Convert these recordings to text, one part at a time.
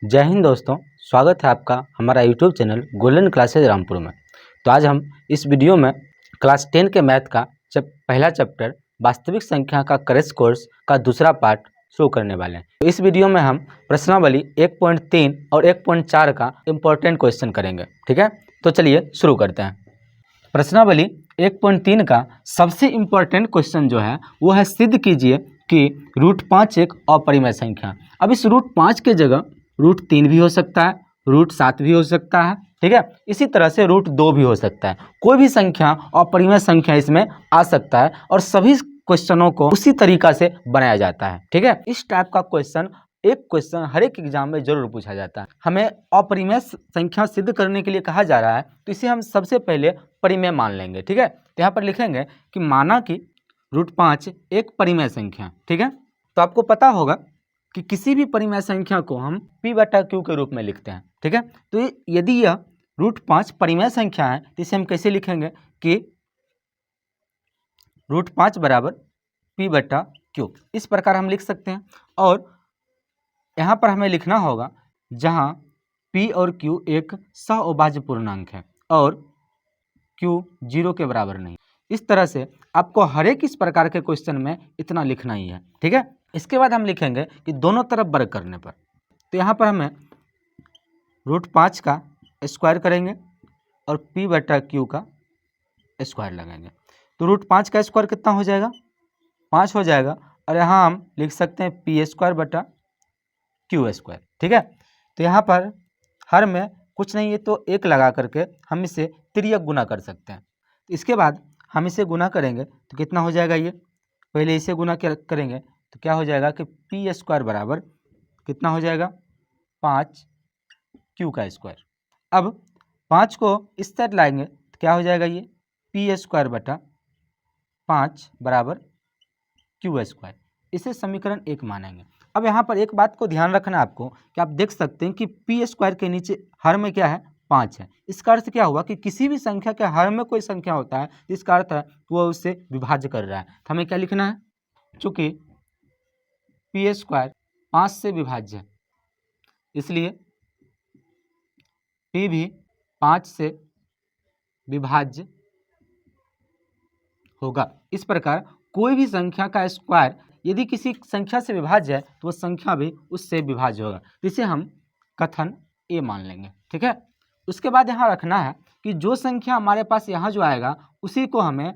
जय हिंद दोस्तों, स्वागत है आपका हमारा YouTube channel golden classes Rampur में। तो आज हम इस वीडियो में क्लास 10 के मैथ का पहला चैप्टर वास्तविक संख्या का क्रैश कोर्स का दूसरा पार्ट शुरू करने वाले हैं। तो इस वीडियो में हम प्रश्नावली 1.3 और 1.4 का इम्पोर्टेंट क्वेश्चन करेंगे। ठीक है, तो चलिए शुरू करते हैं। प्रश्नावली 1.3 का सबसे इम्पोर्टेंट क्वेश्चन जो है वो है, सिद्ध कीजिए कि √5 एक अपरिमेय संख्या। अब इस √5 के जगह √3 भी हो सकता है, √7 भी हो सकता है। ठीक है, इसी तरह से √2 भी हो सकता है। कोई भी संख्या अपरिमेय संख्या इसमें आ सकता है और सभी क्वेश्चनों को उसी तरीका से बनाया जाता है। ठीक है, इस टाइप का क्वेश्चन हर एक एग्जाम में जरूर पूछा जाता है। हमें अपरिमेय संख्या सिद्ध करने के लिए कहा जा रहा है, तो इसे हम सबसे पहले परिमेय मान लेंगे। ठीक है, तो यहाँ पर लिखेंगे कि माना कि √5 एक परिमेय संख्या। ठीक है, तो आपको पता होगा कि किसी भी परिमेय संख्या को हम p/q के रूप में लिखते हैं। ठीक है, तो यदि यह √5 परिमेय संख्या है तो इसे हम कैसे लिखेंगे कि √5 बराबर p/q, इस प्रकार हम लिख सकते हैं। और यहाँ पर हमें लिखना होगा जहाँ p और q एक सह-अभाज्य पूर्णांक है और q 0 के बराबर नहीं। इस तरह से आपको हर एक इस प्रकार के क्वेश्चन में इतना लिखना ही है। ठीक है, इसके बाद हम लिखेंगे कि दोनों तरफ वर्ग करने पर, तो यहाँ पर हमें √5 का स्क्वायर करेंगे और p/q का स्क्वायर लगाएंगे। तो √5 का स्क्वायर कितना हो जाएगा? 5 हो जाएगा। और यहाँ हम लिख सकते हैं p²/q²। ठीक है, तो यहाँ पर हर में कुछ नहीं है तो 1 लगा करके हम इसे तिर्यक गुना कर सकते हैं। इसके बाद हम इसे गुना करेंगे तो कितना हो जाएगा? ये पहले इसे गुना करेंगे तो क्या हो जाएगा कि p² बराबर कितना हो जाएगा? 5q²। अब 5 को इस तरह लाएंगे तो क्या हो जाएगा? ये p²/5 बराबर q²। इसे समीकरण 1 मानेंगे। अब यहाँ पर एक बात को ध्यान रखना है आपको कि आप देख सकते हैं कि p² के नीचे हर में क्या है? 5 है। इसका अर्थ क्या हुआ कि किसी भी संख्या के हर में कोई संख्या होता है, इसका अर्थ है वो उससे विभाज्य कर रहा है। तो हमें क्या लिखना है? चूंकि p² 5 से विभाज्य है, इसलिए p भी 5 से विभाज्य होगा। इस प्रकार कोई भी संख्या का स्क्वायर यदि किसी संख्या से विभाज्य है तो वह संख्या भी उससे विभाज्य होगा। इसे हम कथन ए मान लेंगे। ठीक है, उसके बाद यहाँ रखना है कि जो संख्या हमारे पास यहाँ जो आएगा उसी को हमें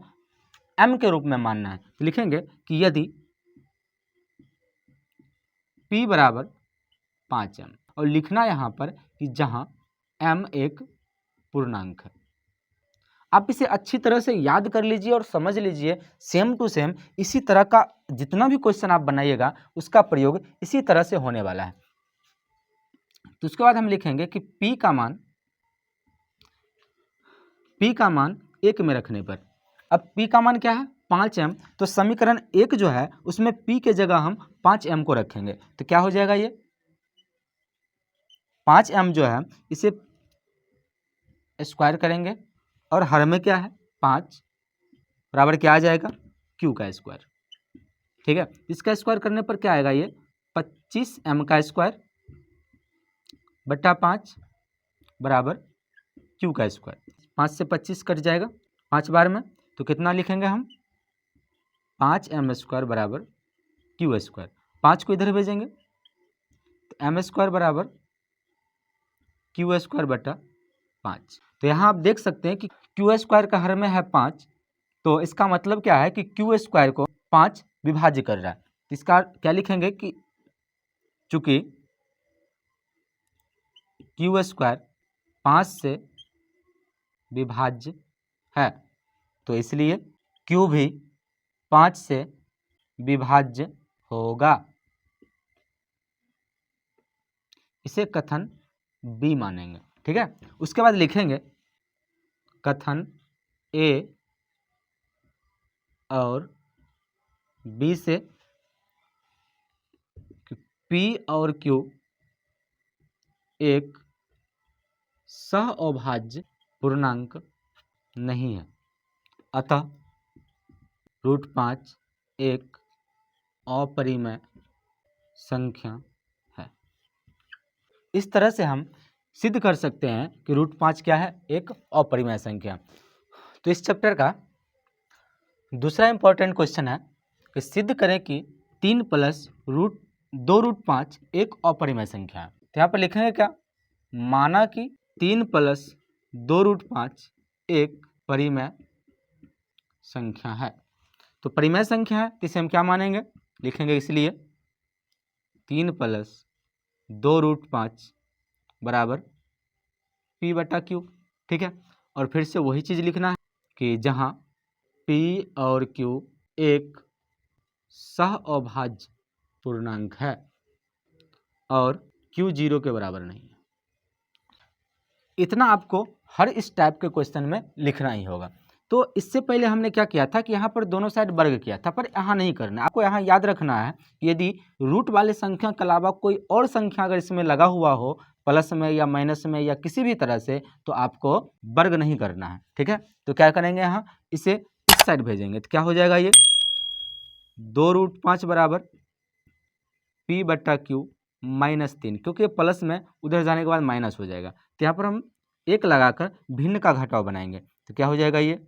m के रूप में मानना है। तो लिखेंगे कि यदि p बराबर 5m, और लिखना यहाँ पर कि जहाँ m एक पूर्णांक है। आप इसे अच्छी तरह से याद कर लीजिए और समझ लीजिए। सेम टू सेम इसी तरह का जितना भी क्वेश्चन आप बनाइएगा उसका प्रयोग इसी तरह से होने वाला है। तो उसके बाद हम लिखेंगे कि p का मान 1 में रखने पर, अब p का मान क्या है? 5m। तो समीकरण 1 जो है उसमें p के जगह हम 5m को रखेंगे तो क्या हो जाएगा? ये 5m जो है इसे स्क्वायर करेंगे और हर में क्या है? 5 बराबर क्या आ जाएगा? q का स्क्वायर। ठीक है, इसका स्क्वायर करने पर क्या आएगा? ये 25m का स्क्वायर बट्टा 5 बराबर q का स्क्वायर। 5 से 25 कट जाएगा 5 बार में, तो कितना लिखेंगे हम? 5m² बराबर q²। 5 को इधर भेजेंगे तो m² बराबर q² बटा 5। तो यहाँ आप देख सकते हैं कि q² का हर में है 5, तो इसका मतलब क्या है कि q² को 5 विभाज्य कर रहा है। इसका क्या लिखेंगे कि चूंकि q² 5 से विभाज्य है तो इसलिए q भी 5 से विभाज्य होगा। इसे कथन बी मानेंगे। ठीक है, उसके बाद लिखेंगे कथन ए और बी से p और q एक सह-अभाज्य पूर्णांक नहीं है, अतः √5 एक अपरिमेय संख्या है। इस तरह से हम सिद्ध कर सकते हैं कि √5 क्या है, एक अपरिमेय संख्या। तो इस चैप्टर का दूसरा इंपॉर्टेंट क्वेश्चन है कि सिद्ध करें कि 3 + 2√5 एक अपरिमेय संख्या है। तो यहाँ पर लिखेंगे क्या, माना कि 3 + 2√5 एक परिमेय संख्या है। तो परिमेय संख्या है तो इसे हम क्या मानेंगे, लिखेंगे इसलिए 3 + 2√5 बराबर P/Q। ठीक है, और फिर से वही चीज़ लिखना है कि जहाँ P और Q एक सहअभाज्य पूर्णांक है और Q 0 के बराबर नहीं है। इतना आपको हर इस टाइप के क्वेश्चन में लिखना ही होगा। तो इससे पहले हमने क्या किया था कि यहाँ पर दोनों साइड वर्ग किया था, पर यहाँ नहीं करना। आपको यहाँ याद रखना है कि यदि रूट वाले संख्या के अलावा कोई और संख्या अगर इसमें लगा हुआ हो, प्लस में या माइनस में या किसी भी तरह से, तो आपको वर्ग नहीं करना है। ठीक है, तो क्या करेंगे, यहाँ इसे इस साइड भेजेंगे तो क्या हो जाएगा, ये 2√5 बराबर P/Q -3, क्योंकि प्लस में उधर जाने के बाद माइनस हो जाएगा। तो यहाँ पर हम एक लगाकर भिन्न का घटाव बनाएंगे तो क्या हो जाएगा, ये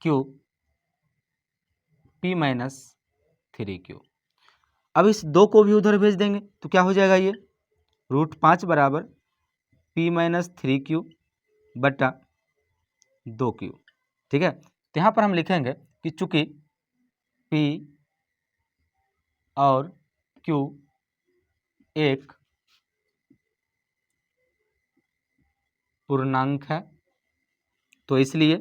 Q P -3Q। अब इस 2 को भी उधर भेज देंगे तो क्या हो जाएगा, ये √5 बराबर P -3Q बटा 2Q। ठीक है, तो यहाँ पर हम लिखेंगे कि चूंकि P और Q एक पूर्णांक है तो इसलिए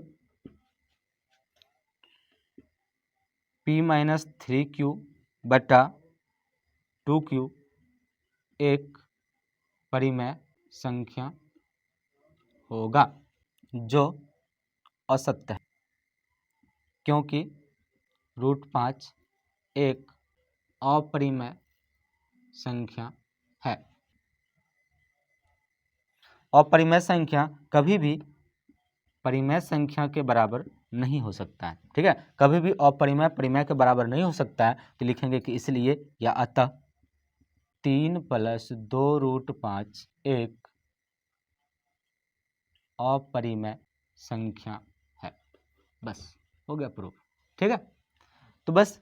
P -3Q बटा 2Q एक परिमेय संख्या होगा, जो असत्य है, क्योंकि √5 एक अपरिमेय संख्या है। अपरिमेय संख्या कभी भी परिमेय संख्या के बराबर नहीं हो सकता है। ठीक है, कभी भी अपरिमेय परिमेय के बराबर नहीं हो सकता है। तो लिखेंगे कि इसलिए या अतः 3 + 2√5 एक अपरिमेय संख्या है। बस हो गया प्रूफ। ठीक है, तो बस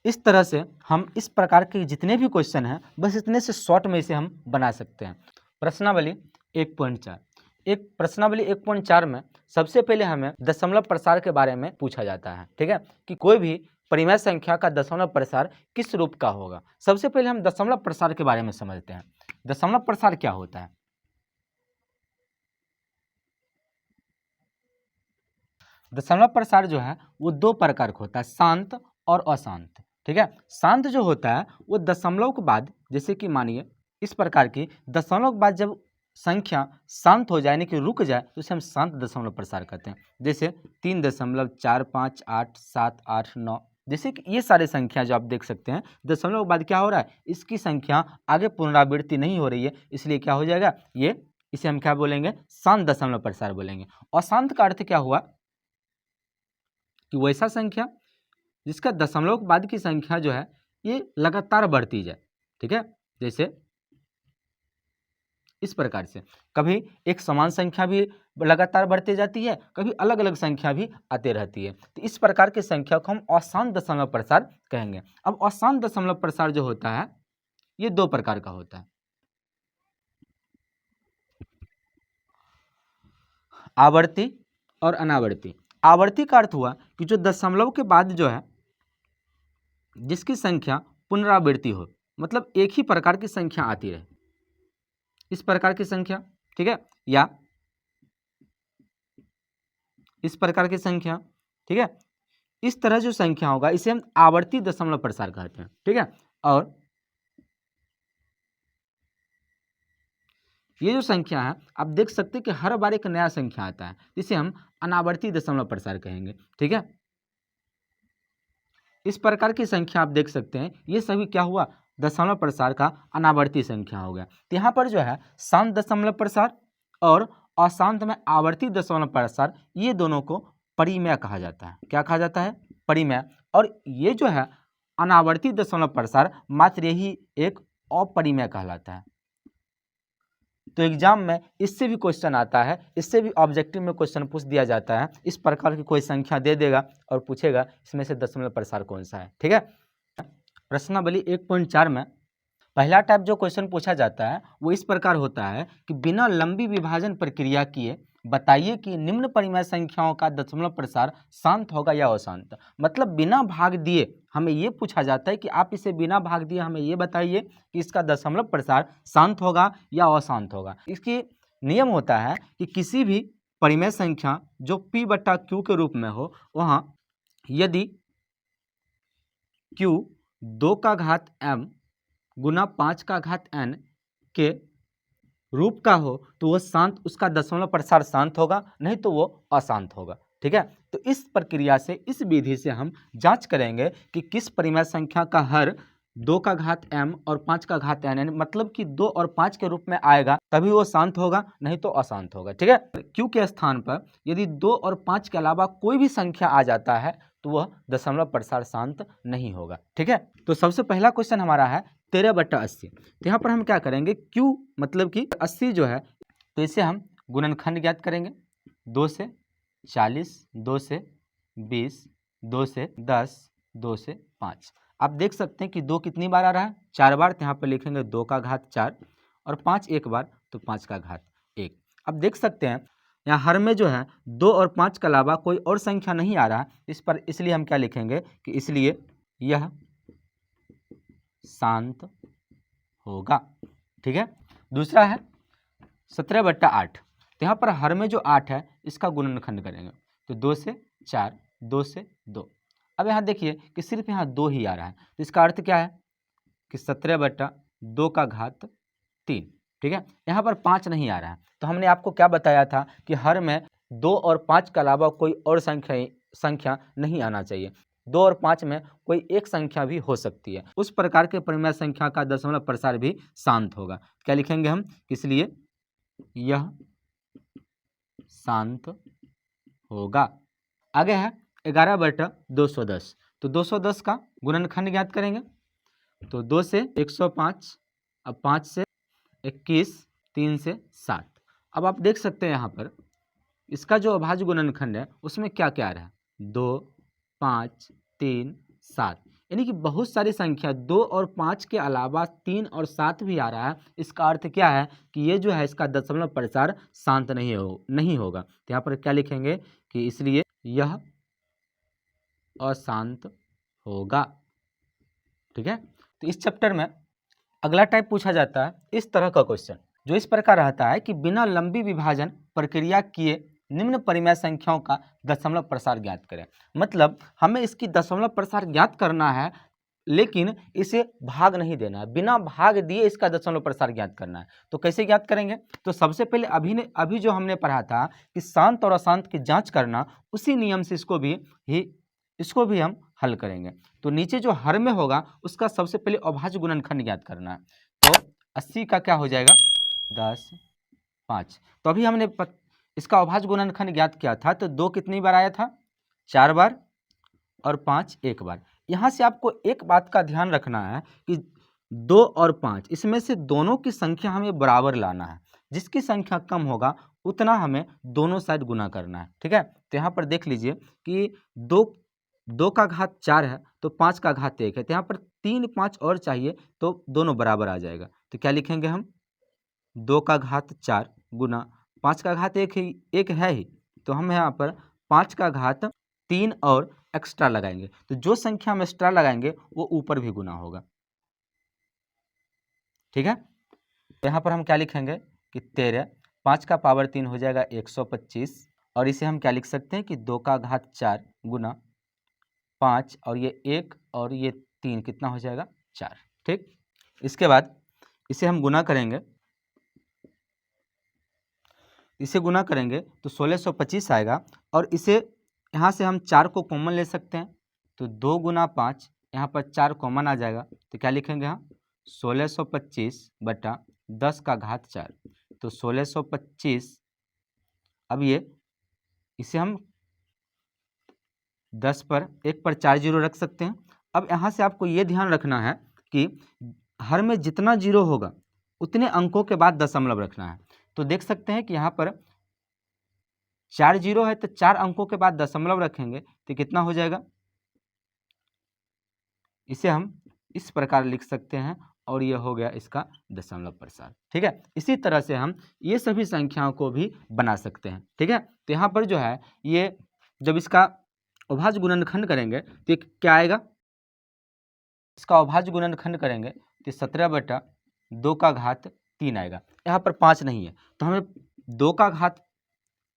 इस तरह से हम इस प्रकार के जितने भी क्वेश्चन हैं, बस इतने से शॉर्ट में इसे हम बना सकते हैं। प्रश्नावली 1.4, एक प्रश्नावली 1.4 में सबसे पहले हमें दशमलव प्रसार के बारे में पूछा जाता है। ठीक है, कि कोई भी परिमेय संख्या का दशमलव प्रसार किस रूप का होगा। सबसे पहले हम दशमलव प्रसार के बारे में समझते हैं। दशमलव प्रसार क्या होता है। दशमलव प्रसार जो है वो 2 प्रकार का होता है, शांत और अशांत। ठीक है, शांत जो होता है वो दशमलव के बाद, जैसे कि मानिए इस प्रकार की दशमलव के बाद जब संख्या शांत हो जाए, यानी कि रुक जाए, तो उसे हम शांत दशमलव प्रसार कहते हैं। जैसे 3.45878 जैसे कि ये सारे संख्या जो आप देख सकते हैं, दशमलव के बाद क्या हो रहा है, इसकी संख्या आगे पुनरावृत्ति नहीं हो रही है, इसलिए क्या हो जाएगा, ये इसे हम क्या बोलेंगे, शांत दशमलव प्रसार बोलेंगे। अशांत का अर्थ क्या हुआ कि वैसा संख्या जिसका दशमलव के बाद की संख्या जो है ये लगातार बढ़ती जाए। ठीक है, जैसे इस प्रकार से कभी एक समान संख्या भी लगातार बढ़ती जाती है, कभी अलग अलग संख्या भी आते रहती है। तो इस प्रकार की संख्या को हम अशांत दशमलव प्रसार कहेंगे। अब अशांत दशमलव प्रसार जो होता है ये 2 प्रकार का होता है, आवर्ती और अनावर्ती। आवर्ती का अर्थ हुआ कि जो दशमलव के बाद जो है जिसकी संख्या पुनरावृत्ति हो, मतलब एक ही प्रकार की संख्या आती रहे, इस प्रकार की संख्या। ठीक है, या इस प्रकार की संख्या। ठीक है, इस तरह जो संख्या होगा इसे हम आवर्ती दशमलव प्रसार कहते हैं। ठीक है, और ये जो संख्या है आप देख सकते हैं कि हर बार एक नया संख्या आता है, जिसे हम अनावर्ती दशमलव प्रसार कहेंगे। ठीक है, इस प्रकार की संख्या आप देख सकते हैं, ये सभी क्या हुआ, दशमलव प्रसार का अनावर्ती संख्या हो गया। तो यहाँ पर जो है शांत दशमलव प्रसार और अशांत में आवर्ती दशमलव प्रसार, ये दोनों को परिमेय कहा जाता है। क्या कहा जाता है, परिमेय। और ये जो है अनावर्ती दशमलव प्रसार मात्र यही एक अपरिमेय कहलाता है। तो एग्जाम में इससे भी क्वेश्चन आता है, इससे भी ऑब्जेक्टिव में क्वेश्चन पूछ दिया जाता है। इस प्रकार की कोई संख्या दे देगा और पूछेगा इसमें से दशमलव प्रसार कौन सा है। ठीक है, प्रश्नावली 1.4 में पहला टाइप जो क्वेश्चन पूछा जाता है वो इस प्रकार होता है कि बिना लंबी विभाजन प्रक्रिया किए बताइए कि निम्न परिमेय संख्याओं का दशमलव प्रसार शांत होगा या अशांत। मतलब बिना भाग दिए हमें ये पूछा जाता है कि आप इसे बिना भाग दिए हमें ये बताइए कि इसका दशमलव प्रसार शांत होगा या अशांत होगा। इसकी नियम होता है कि किसी भी परिमेय संख्या जो p/q के रूप में हो, वहाँ यदि q 2 का घात m गुना 5 का घात n के रूप का हो तो वो शांत, उसका दशमलव प्रसार शांत होगा, नहीं तो वो अशांत होगा। ठीक है, तो इस प्रक्रिया से, इस विधि से हम जांच करेंगे कि किस परिमेय संख्या का हर 2 का घात m और 5 का घात n, मतलब कि 2 और 5 के रूप में आएगा तभी वो शांत होगा, नहीं तो अशांत होगा। ठीक है, q के स्थान पर यदि 2 और 5 के अलावा कोई भी संख्या आ जाता है तो वह दशमलव प्रसार शांत नहीं होगा। ठीक है, तो सबसे पहला क्वेश्चन हमारा है 13/80। तो यहाँ पर हम क्या करेंगे, q मतलब कि 80 जो है, तो इसे हम गुणनखंड ज्ञात करेंगे। 2 से 40, 2 से 20, 2 से 10, 2 से 5। आप देख सकते हैं कि 2 कितनी बार आ रहा है, 4 बार। तो यहाँ पर लिखेंगे 2 का घात 4 और 5 एक बार, तो 5 का घात 1। अब देख सकते हैं यहाँ हर में जो है 2 और 5 के अलावा कोई और संख्या नहीं आ रहा है, इस पर इसलिए हम क्या लिखेंगे कि इसलिए यह शांत होगा। ठीक है, दूसरा है 17/8। तो यहाँ पर हर में जो 8 है इसका गुणनखंड करेंगे, तो 2 से 4, 2 से 2। अब यहाँ देखिए कि सिर्फ यहाँ 2 ही आ रहा है, तो इसका अर्थ क्या है कि 17/2 का घात 3। ठीक है, यहाँ पर 5 नहीं आ रहा है, तो हमने आपको क्या बताया था कि हर में 2 और 5 के अलावा कोई और संख्या नहीं आना चाहिए। 2 और 5 में कोई एक संख्या भी हो सकती है, उस प्रकार के परिमेय संख्या का दशमलव प्रसार भी शांत होगा। क्या लिखेंगे हम, इसलिए यह शांत होगा। आगे है 11/210। तो 210 का गुणनखंड ज्ञात करेंगे, तो 2 से 105, अब 5 से 21, 3 से 7। अब आप देख सकते हैं यहाँ पर इसका जो अभाज्य गुणनखंड है उसमें क्या क्या आ रहा है, 2, 5, 3, 7, यानी कि बहुत सारी संख्या 2 और 5 के अलावा 3 और 7 भी आ रहा है। इसका अर्थ क्या है कि ये जो है इसका दशमलव प्रसार शांत नहीं होगा। तो यहाँ पर क्या लिखेंगे कि इसलिए यह अशांत होगा। ठीक है, तो इस चैप्टर में अगला टाइप पूछा जाता है इस तरह का क्वेश्चन, जो इस प्रकार रहता है कि बिना लंबी विभाजन प्रक्रिया किए निम्न परिमेय संख्याओं का दशमलव प्रसार ज्ञात करें। मतलब हमें इसकी दशमलव प्रसार ज्ञात करना है, लेकिन इसे भाग नहीं देना है, बिना भाग दिए इसका दशमलव प्रसार ज्ञात करना है। तो कैसे ज्ञात करेंगे, तो सबसे पहले अभी जो हमने पढ़ा था कि शांत और अशांत की जांच करना, उसी नियम से इसको भी हम हल करेंगे। तो नीचे जो हर में होगा उसका सबसे पहले अभाज्य गुणनखंड ज्ञात करना है। तो 80 का क्या हो जाएगा, 10, 5। तो अभी हमने इसका अभाज्य गुणनखंड ज्ञात किया था, तो 2 कितनी बार आया था, 4 बार, और 5 एक बार। यहाँ से आपको एक बात का ध्यान रखना है कि 2 और 5 इसमें से दोनों की संख्या हमें बराबर लाना है। जिसकी संख्या कम होगा उतना हमें दोनों साइड गुना करना है। ठीक है, तो यहाँ पर देख लीजिए कि 2 का घात 4 है तो 5 का घात 1 है, तो यहाँ पर 3, 5 और चाहिए तो दोनों बराबर आ जाएगा। तो क्या लिखेंगे हम, 2 का घात 4 गुना 5 का घात 1 है ही, तो हम यहाँ पर 5 का घात 3 और एक्स्ट्रा लगाएंगे, तो जो संख्या हम एक्स्ट्रा लगाएंगे वो ऊपर भी गुना होगा। ठीक है, तो यहाँ पर हम क्या लिखेंगे कि 13, 5 का पावर 3 हो जाएगा 125, और इसे हम क्या लिख सकते हैं कि 2 का घात 4 गुना 5 और ये 1 और ये 3 कितना हो जाएगा, 4। ठीक, इसके बाद इसे हम गुना करेंगे, तो 1625 आएगा, और इसे यहाँ से हम 4 को कॉमन ले सकते हैं, तो 2 गुना 5, यहाँ पर 4 कॉमन आ जाएगा, तो क्या लिखेंगे हम, 1625/10 का घात 4। तो 1625, अब इसे हम 10 पर 1 पर 4 जीरो रख सकते हैं। अब यहाँ से आपको ये ध्यान रखना है कि हर में जितना जीरो होगा उतने अंकों के बाद दशमलव रखना है। तो देख सकते हैं कि यहाँ पर 4 जीरो है तो 4 अंकों के बाद दशमलव रखेंगे तो कितना हो जाएगा, इसे हम इस प्रकार लिख सकते हैं और ये हो गया इसका दशमलव प्रसार। ठीक है, इसी तरह से हम ये सभी संख्याओं को भी बना सकते हैं। ठीक है, तो यहाँ पर जो है ये जब इसका अभाज्य गुणनखंड करेंगे तो क्या आएगा, इसका अभाज्य गुणनखंड करेंगे तो 17/2 का घात 3 आएगा। यहाँ पर 5 नहीं है तो हमें 2 का घात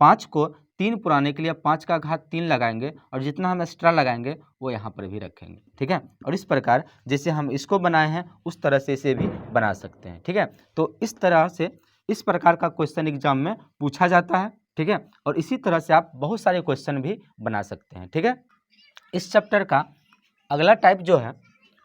5 को 3 पुराने के लिए 5 का घात 3 लगाएंगे और जितना हम एक्स्ट्रा लगाएंगे वो यहाँ पर भी रखेंगे। ठीक है, और इस प्रकार जैसे हम इसको बनाए हैं उस तरह से इसे भी बना सकते हैं। ठीक है, तो इस तरह से इस प्रकार का क्वेश्चन एग्जाम में पूछा जाता है। ठीक है, और इसी तरह से आप बहुत सारे क्वेश्चन भी बना सकते हैं। ठीक है, इस चैप्टर का अगला टाइप जो है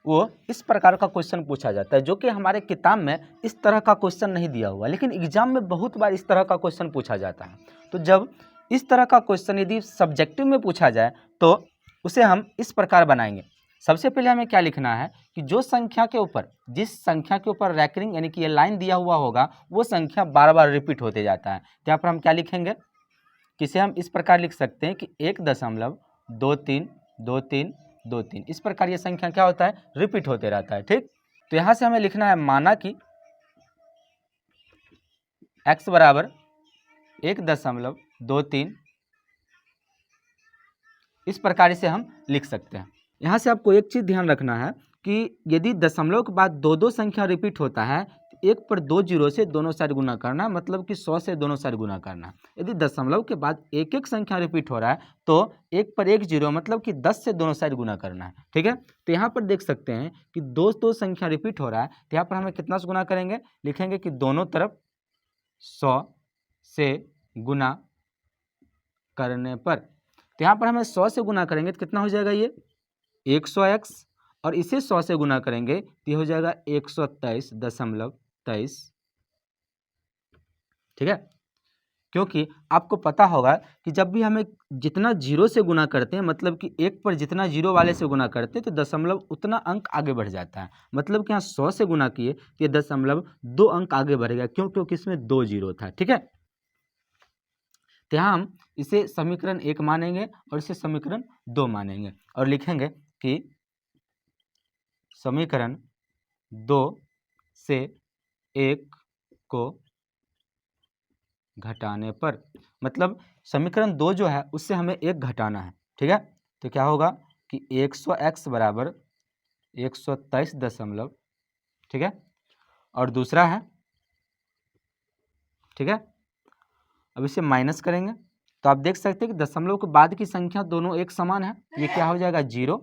वो इस प्रकार का क्वेश्चन पूछा जाता है जो कि हमारे किताब में इस तरह का क्वेश्चन नहीं दिया हुआ, लेकिन एग्जाम में बहुत बार इस तरह का क्वेश्चन पूछा जाता है। तो जब इस तरह का क्वेश्चन यदि सब्जेक्टिव में पूछा जाए तो उसे हम इस प्रकार बनाएंगे। सबसे पहले हमें क्या लिखना है कि जो संख्या के ऊपर, जिस संख्या के ऊपर रैकरिंग यानी कि ये लाइन दिया हुआ होगा वो संख्या बार बार रिपीट होते जाता है। तो यहाँ पर हम क्या लिखेंगे, किसे हम इस प्रकार लिख सकते हैं कि 1.232323, इस प्रकार ये संख्या क्या होता है, रिपीट होते रहता है। ठीक, तो यहाँ से हमें लिखना है माना कि x बराबर 1.23, इस प्रकार से हम लिख सकते हैं। यहाँ से आपको एक चीज़ ध्यान रखना है कि यदि दशमलव के बाद दो दो संख्या रिपीट होता है तो 1 पर 2 जीरो से दोनों साइड गुना करना, मतलब कि 100 से दोनों साइड गुना करना। यदि दशमलव के बाद एक एक संख्या रिपीट हो रहा है तो 1 पर 1 जीरो मतलब कि 10 से दोनों साइड गुना करना है। ठीक है, तो यहाँ पर देख सकते हैं कि दो संख्या रिपीट हो रहा है तो यहाँ पर हमें कितना से गुना करेंगे, लिखेंगे कि दोनों तरफ 100 से गुना करने पर, तो यहाँ पर हमें 100 से गुना करेंगे तो कितना हो जाएगा, ये 100x, और इसे 100 से गुना करेंगे तो ये हो जाएगा 123.23। ठीक है, क्योंकि आपको पता होगा कि जब भी हमें जितना जीरो से गुना करते हैं, मतलब कि 1 पर जितना जीरो वाले से गुना करते हैं तो दशमलव उतना अंक आगे बढ़ जाता है। मतलब कि यहाँ 100 से गुना किए तो ये दशमलव 2 अंक आगे बढ़ेगा, क्यों, क्योंकि इसमें 2 जीरो था। ठीक है, तो यहाँ हम इसे समीकरण 1 मानेंगे और इसे समीकरण 2 मानेंगे और लिखेंगे कि समीकरण 2 से 1 को घटाने पर, मतलब समीकरण 2 जो है उससे हमें 1 घटाना है। ठीक है, तो क्या होगा कि 100x बराबर 123 ठीक है, और दूसरा है, ठीक है, अब इसे माइनस करेंगे तो आप देख सकते हैं कि दशमलव के बाद की संख्या दोनों एक समान है, ये क्या हो जाएगा 0,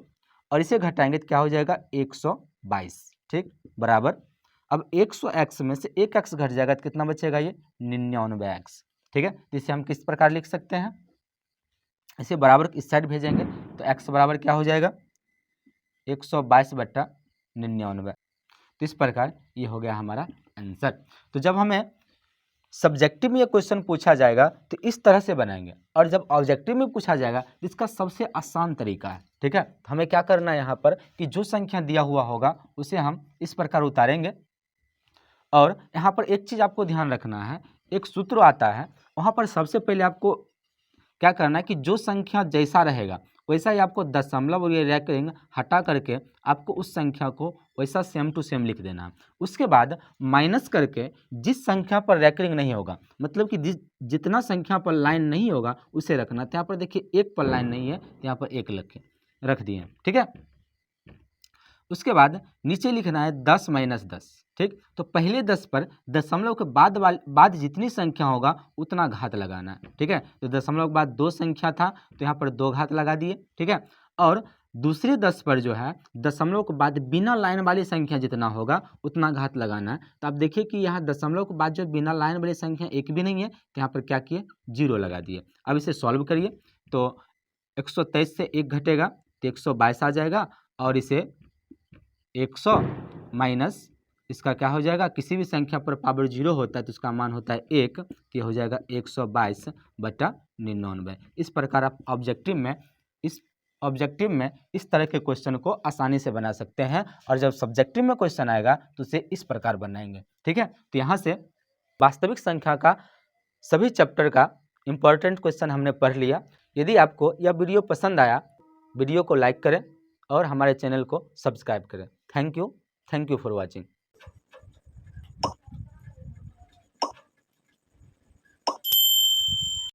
और इसे घटाएंगे तो क्या हो जाएगा 122। ठीक, बराबर अब 100x में से 1x घट जाएगा तो कितना बचेगा, ये 99x। ठीक है, तो इसे हम किस प्रकार लिख सकते हैं, इसे बराबर इस साइड भेजेंगे तो x बराबर क्या हो जाएगा 122/99। तो इस प्रकार ये हो गया हमारा आंसर। तो जब हमें सब्जेक्टिव में ये क्वेश्चन पूछा जाएगा तो इस तरह से बनाएंगे, और जब ऑब्जेक्टिव में पूछा जाएगा तो इसका सबसे आसान तरीका है। ठीक है, हमें क्या करना है यहाँ पर कि जो संख्या दिया हुआ होगा उसे हम इस प्रकार उतारेंगे, और यहाँ पर एक चीज़ आपको ध्यान रखना है, एक सूत्र आता है, वहाँ पर सबसे पहले आपको क्या करना है कि जो संख्या जैसा रहेगा वैसा ही आपको दशमलव और ये रैंकिंग हटा करके आपको उस संख्या को वैसा सेम टू सेम लिख देना है। उसके बाद माइनस करके जिस संख्या पर रैंकिंग नहीं होगा, मतलब कि जितना संख्या पर लाइन नहीं होगा उसे रखना। तो यहाँ पर देखिए 1 पर लाइन नहीं है तो यहाँ पर 1 रख दिए। ठीक है, उसके बाद नीचे लिखना है 10 - 10। ठीक, तो पहले 10 पर दशमलव के बाद जितनी संख्या होगा उतना घात लगाना है। ठीक है, तो दशमलव के बाद 2 संख्या था तो यहाँ पर 2 घात लगा दिए। ठीक है, और दूसरे 10 पर जो है दशमलव के बाद बिना लाइन वाली संख्या जितना होगा उतना घात लगाना है। तो आप देखिए कि यहाँ दशमलव के बाद जो बिना लाइन वाली संख्या एक भी नहीं है तो यहाँ पर क्या किए 0 लगा दिए। अब इसे सॉल्व करिए तो 123 से 1 घटेगा तो 122 आ जाएगा, और इसे 100 माइनस इसका क्या हो जाएगा, किसी भी संख्या पर पावर 0 होता है तो उसका मान होता है 1, तो हो जाएगा 122/99। इस प्रकार आप ऑब्जेक्टिव में इस ऑब्जेक्टिव में इस तरह के क्वेश्चन को आसानी से बना सकते हैं, और जब सब्जेक्टिव में क्वेश्चन आएगा तो उसे इस प्रकार बनाएंगे। ठीक है, तो यहाँ से वास्तविक संख्या का सभी चैप्टर का इम्पोर्टेंट क्वेश्चन हमने पढ़ लिया। यदि आपको यह वीडियो पसंद आया, वीडियो को लाइक करें और हमारे चैनल को सब्सक्राइब करें। Thank you for watching.